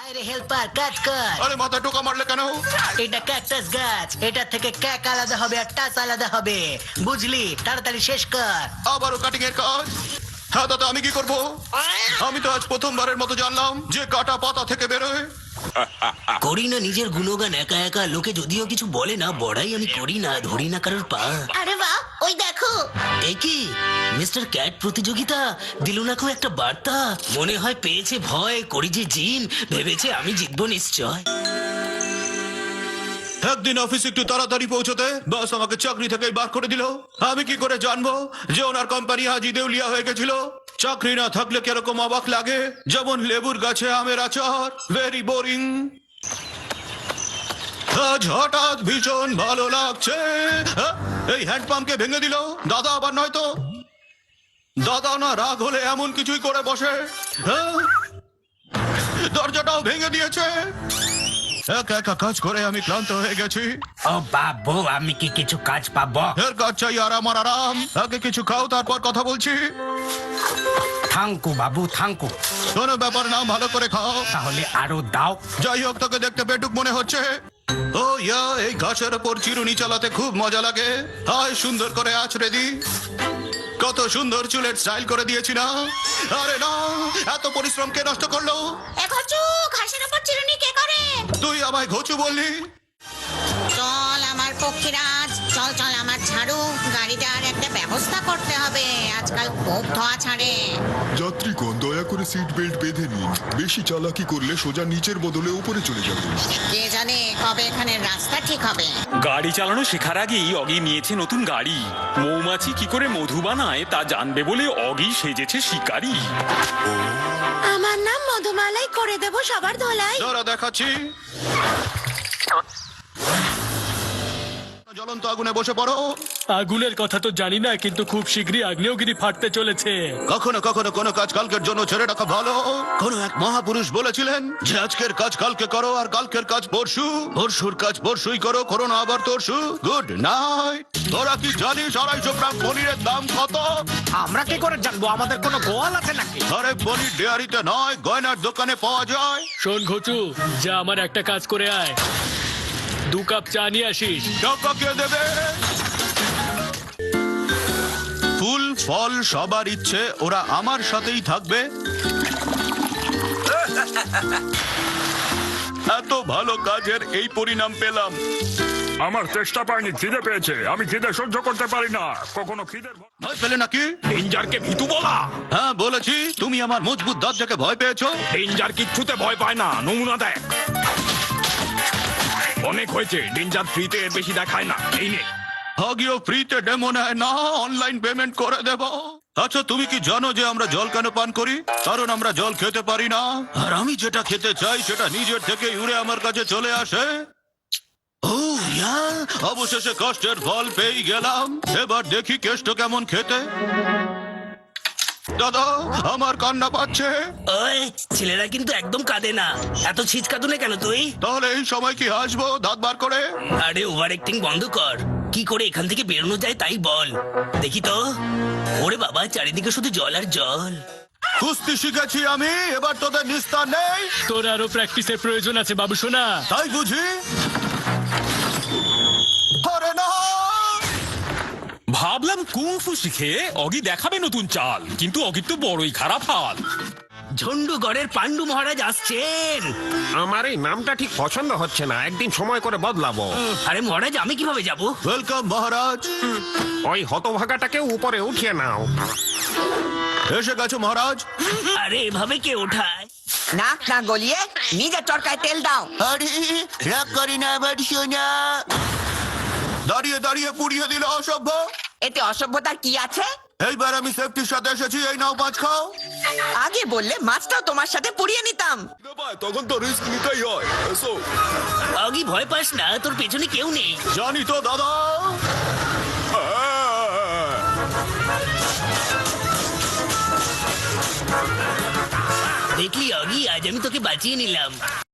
আরে হেল্পার কাজ কর। আরে মাথা টোকা মারলে কেন? এটা ক্যাকটাস গাছ, এটা থেকে ক্যাক আলাদা হবে আর টাচ আলাদা হবে, বুঝলি? তাড়াতাড়ি শেষ কর। আবারও কাটিং এর কাজ? হ্যাঁ দাদা, আমি কি করব? আমি তো আজ প্রথমবারের মতো জানলাম যে কাটা পাতা থেকে বেরোয়। করি না নিজের গুণগান একা একা, লোকে যদিও কিছু বলে না, বড়াই আমি করি না, ধরি না কারোর পা। আরে বাহ, ওই দেখো। এই কি মিস্টার ক্যাট প্রতিযোগিতা দিল না খুব একটা বার্তা, মনে হয় পেয়েছে ভয়, করি যে জিম, ভেবেছে আমি জিতবো নিশ্চয়। একদিন অফিস একটু তাড়াতাড়ি পৌঁছতে বাস আমাকে চাকরি থেকে বার করে দিল। আমি কি করে জানবো যে ওনার কোম্পানি আজই দেউলিয়া হয়ে গেছিল? চাকরি না থাকলে কিরকম অবাক লাগে, যেমন লেবুর গাছে আমের আচার, ভেরি বোরিং। আজ হঠাৎ ভীষণ ভালো লাগছে। এই হ্যান্ডপাম্পকে ভেঙে দিল দাদা, আবার নয়তো দাদা না রাগ হলে এমন কিছুই করে বসে। দরজাটাও ভেঙে দিয়েছে। একা একা কাজ করে আমি ক্লান্ত হয়ে গেছি। ও বাবু, আমি কি কিছু কাজ পাবো? এর কাজ চাই আর আমার আরাম। আগে কিছু খাও, তারপর কথা বলছি। থাঙ্কু বাবু, থাঙ্কু। কোনো ব্যাপার না, ভালো করে খাও। তাহলে আরো দাও। যাই হোক, তোকে দেখতে পেটুক মনে হচ্ছে। ও ইয়া, এই ঘাসের ওপর চিরুনি চালাতে খুব মজা লাগে। হায়, সুন্দর করে আছড়ে দি। কত সুন্দর চুলের স্টাইল করে দিয়েছি না? আরে না, এত পরিশ্রম কে নষ্ট করলো? ঘচু, ঘাসের উপর চিরুনি কে করে? তুই আমায় ঘুচু বললি? চল আমার পক্ষীরাজ, চল চল আমার ঝাড়ু, গাড়িটার একটা ব্যবস্থা করতে হবে, আজকাল খুব ধোয়া ছাড়ে। যাত্রীগণ, দয়া করে সিট বেল্ট বেঁধে নিন। বেশি চালাকি করলে সোজা নিচের বদলে উপরে চলে যাবে। কে জানে কবে এখানে রাস্তা ঠিক হবে। গাড়ি চালানো শেখার আগেই অগি নিয়েছে নতুন গাড়ি। মৌমাছি কি করে মধু বানায় তা জানবে বলে অগি সেজেছে শিকারী। আমার নাম মধুমালাই, করে দেব সবার ধোলাই। দাঁড়া, দেখাচ্ছি। জ্বলন্ত আগুনে বসে পড়ো। আগুনের কথা তো জানি না, কিন্তু খুব শীঘ্রই আগ্নেয়গিরি ফাটতে চলেছে। কখনো কখনো কোনো কাজ কালকের জন্য ছেড়ে রাখা ভালো। কোন এক মহাপুরুষ বলেছিলেন যে আজকের কাজ কালকে করো আর কালকের কাজ পরশু, পরশুর কাজ পরশুই করো, করো না আবার তরশু। Good night. তোরা কি জানিস 250 গ্রাম পনিরের দাম কত? আমরা কি করে জানবো? আমাদের কোনো গোয়াল আছে নাকি? আরে পনির ডেয়ারিতে নয়, গয়নার দোকানে পাওয়া যায়। শোন ঘচু, যা আমার একটা কাজ করে আয়, 2 কাপ চা নিয়ে আসিস। টাকা কে দেবে? ফুল ফল সবার ইচ্ছে, ওরা আমার সাথেই থাকবে। এত ভালো কাজের এই পরিণাম পেলাম। আমার চেষ্টা পায়নি, খিদে পেয়েছে। আমি খিদে সহ্য করতে পারি না। কখনো খিদের ভয় পেলে নাকি? ডেঞ্জারকে ভীতু বলা। হ্যাঁ বলেছি, তুমি আমার মজবুত দাঁত দেখে ভয় পেয়েছো। ডেঞ্জার কিচ্ছুতে ভয় পায় না, নমুনা দেখ। অনেক হয়েছে, ডেঞ্জার ফ্রিতে এর বেশি দেখায় না। এই নে। হাগিও ফ্রিতে ডেমো নেয় না, অনলাইন পেমেন্ট করে দেব। আচ্ছা, তুমি কি জানো যে আমরা জল কেন পান করি? কারণ আমরা জল খেতে পারি না, আর আমি যেটা খেতে চাই সেটা নিজের থেকে উড়ে আমার কাছে চলে আসে। ও ইয়া, অবশেষে কষ্টের ফল পেয়ে গেলাম। এবার দেখি কেষ্ট কেমন খেতে। দাদা, আমার কান্না পাচ্ছে। ওই ছেলেরা কিন্তু একদম কাঁদে না, এত ছিচকাতুনে কেন তুই? তাহলে এই সময় কি হাসবো দাঁত বার করে? আরে ওভার অ্যাক্টিং বন্ধ কর। কি করে এখান থেকে বেরোনো যায় তাই বল, দেখি তো। ওরে বাবা, চারিদিকে শুধু জল আর জল। কুস্তি শিখেছি আমি, এবার তোদের নিস্তার নেই। তোর আরো প্র্যাকটিসের প্রয়োজন আছে বাবু সোনা। তাই বুঝি? আরে না! ভাবলাম কুংফু শিখে অগি দেখাবে নতুন চাল, কিন্তু অগির তো বড়ই খারাপ হাল। ঝন্ডুগড়ের পান্ডু মহারাজ আসছেন। আমার এই নামটা ঠিক পছন্দ হচ্ছে না, একদিন সময় করে বদলাবো। আরে মহারাজ, আমি কিভাবে যাব? ওয়েলকাম মহারাজ। ওই হতভাগাটাকে উপরে উঠিয়ে নাও। এসে গেছো মহারাজ। আরে এভাবে কে ওঠায়? নাক না গলিয়ে নিজের চরকায় তেল দাও। আরে রাগ করি না আবার সোনা। দাঁড়িয়ে দাঁড়িয়ে পুড়িয়ে দিল অসভ্য। এতে অসভ্যতার কি আছে? এইবার আমি সেফটির সাথে এসেছি, এই নাও 5 খাও। আগে বললে মাছটাও তোমার সাথে পুড়িয়ে নিতাম। তখন তো রিস্ক নিতেই হয়। এসো। আগি ভয় পাস না, তোর পেছনে কেউ নেই। জানি তো দাদা। দেখলি আগি, আজ আমি তোকে বাঁচিয়ে নিলাম।